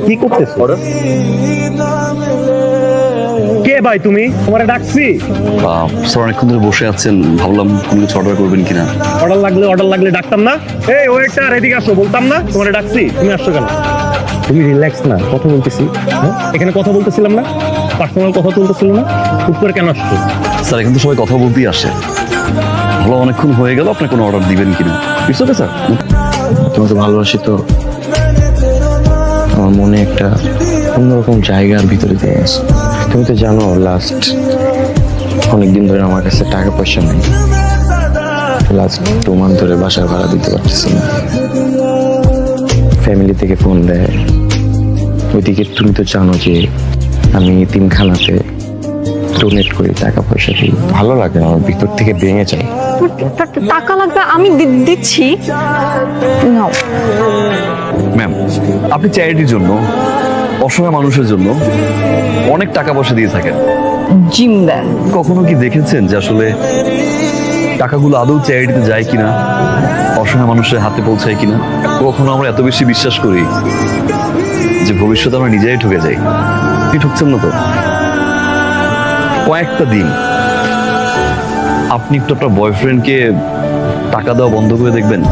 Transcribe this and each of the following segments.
কি করতেছো? কে ভাই তুমি? তোমারে ডাকছি। স্যার অনেকক্ষণ ধরে বসে আছেন, ভাবলাম কোনো কিছু অর্ডার করবেন কিনা। অর্ডার লাগলে ডাকতাম না? এই ওয়েটার এদিকে আসো, বলতাম না তোমারে ডাকছি? তুমি আসছো কেন? তুমি রিল্যাক্স না, কথা বলতেছি। এখানে কথা বলতেছিলাম না, পার্সোনাল কথা চলতেছিল না, চুপ করে কেন আসছো? স্যার এখানে তো সবাই কথা বলতেই আসে। ভালো অনেকক্ষণ হয়ে গেল, আপনি কোনো অর্ডার দিবেন কিনা? It's okay sir. তোমাকে ভালোবাসি তো, আমার মনে একটা অন্যরকম জায়গার ভিতরে দিয়ে আছে। তুমি তো জানো লাস্ট অনেকদিন ধরে আমার কাছে টাকা পয়সা নেই। লাস্ট 2 মান্থ ধরে বাসার ভাড়া দিতে পারতেছি না। ফ্যামিলি থেকে ফোন দেয়। ওইদিকে তুমি তো জানো যে আমি এতিমখানাতে ডোনেট করি, টাকা পয়সা দিই। ভালো লাগে না, আমার ভিতর থেকে ভেঙে যায়। টাকা লাগবে, আমি দিচ্ছি। নাও। ম্যাম, আপনি চ্যারিটির জন্য, অসহায় মানুষের জন্য অনেক টাকা পয়সা দিয়ে থাকেন। জিম দেন। কখনো কি দেখেছেন যে আসলে টাকাগুলো আদৌ চ্যারিটিতে যায় কিনা, অসহায় মানুষের হাতে পৌঁছায় কিনা? কখনো আমরা এত বেশি বিশ্বাস করি যে ভবিষ্যতে আমরা নিজেরাই ঠকে যাই। কি ঠকছেন না তো? কয়েকটা দিন আপনি একটু আপনার বয়ফ্রেন্ডকে টাকা দেওয়া বন্ধ করে দেখবেন,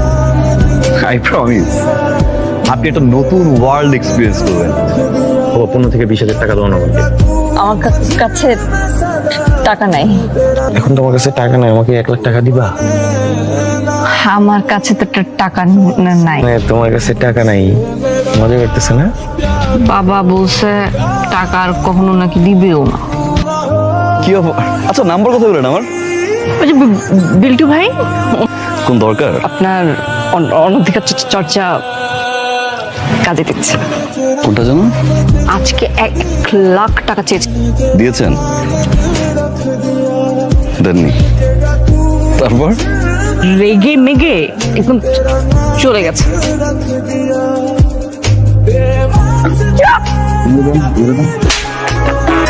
আই প্রমিস আপনি একটা নতুন ওয়ার্ল্ড এক্সপিরিয়েন্স করবেন। 15 থেকে 20,000 টাকা দেওয়া আমাকে। আমার কাছে টাকা নাই। এখন তোমার কাছে টাকা নাই, আমাকে 1 লাখ টাকা দিবা? আমার কাছে তো টাকা নাই। মানে তোমার কাছে টাকা নাই, মজা করতেছে না? বাবা বলছে টাকা আর কখনো নাকি দিবেও না। কি আচ্ছা, নাম্বার কথা বলেন আমার। ওই যে বিল্টু ভাই, কোন দরকার? আপনার অনধিকার চর্চা কাজে দিচ্ছে। কোনটা জানো? আজকে 1 লাখ টাকা চেয়েছে। দিয়েছেন? দেননি? তারপর রেগে মেগে একদম চলে গেছে।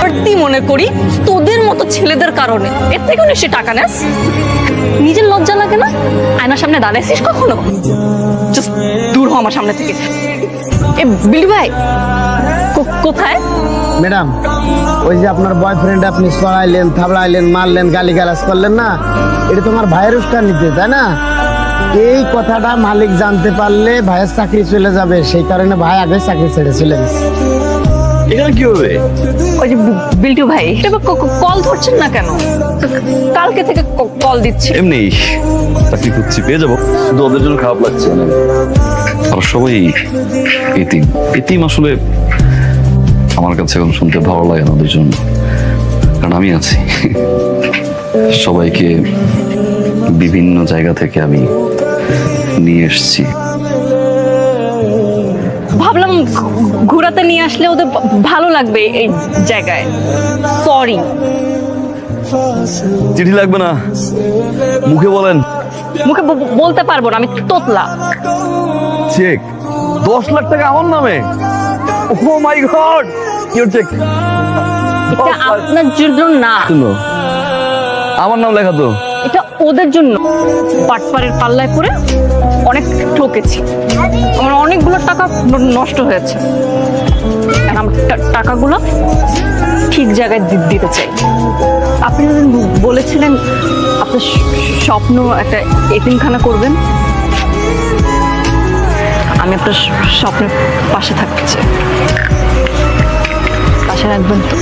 সত্যি মনে করি তোদের মতো ছেলেদের কারণে এর থেকে নিশ্চয় টাকা নেস। নিজের লজ্জা লাগে না? আয়নার সামনে দাঁড়াইছিস কখনো? জাস্ট দূর হ আমার সামনে থেকে। এ বিল্টু ভাই কোথায়? ম্যাডাম, ওই যে আপনার বয়ফ্রেন্ড আপনি সরাইলেন, থাবড়াইলেন, মারলেন, গালিগালাজ করলেন না, এটা তোমার ভাইয়ের উস্কানিতে, তাই না? এই কথাটা মালিক জানতে পারলে ভাইয়ের চাকরি চলে যাবে, সেই কারণে ভাই আগে চাকরি ছেড়ে চলে গেছে। এখানে কি হবে? ওই যে বিল্টু ভাই কল ধরছেন না কেন? কালকে থেকে কল দিচ্ছে। এমনি চাকরি খুঁজছি, পেয়ে যাবো। শুধু ওদের জন্য খারাপ লাগছে না, আর সবাই এতিম। এতিম আসলে আমার কাছে এখন শুনতে ভালো লাগে না ওদের জন্য, কারণ আমি আছি। সবাইকে বিভিন্ন জায়গা থেকে আমি নিয়ে এসছি। ভাবলাম ঘোরাতে নিয়ে আসলে ওদের ভালো লাগবে এই জায়গায়। সরি। চিঠি লাগবে না, মুখে বলেন। মুখে বলতে পারবো না, আমি তোতলা। চেক 10 লাখ টাকা আমার নামে। ও মাই গড, ইওর চেক। এটা আপনার জন্য না, আমার নাম লেখা তো। এটা ওদের জন্য। পাটপাড়ের পাল্লায় পড়ে অনেক ঠকেছি, আমার অনেকগুলো টাকা নষ্ট হয়েছে। আমার টাকাগুলো ঠিক জায়গায় দিতে চাই। আপনি বলেছিলেন আপনার স্বপ্ন একটা এতিমখানা করবেন, আমি আপনার স্বপ্নের পাশে থাকতে চাই। পাশে রাখবেন তো?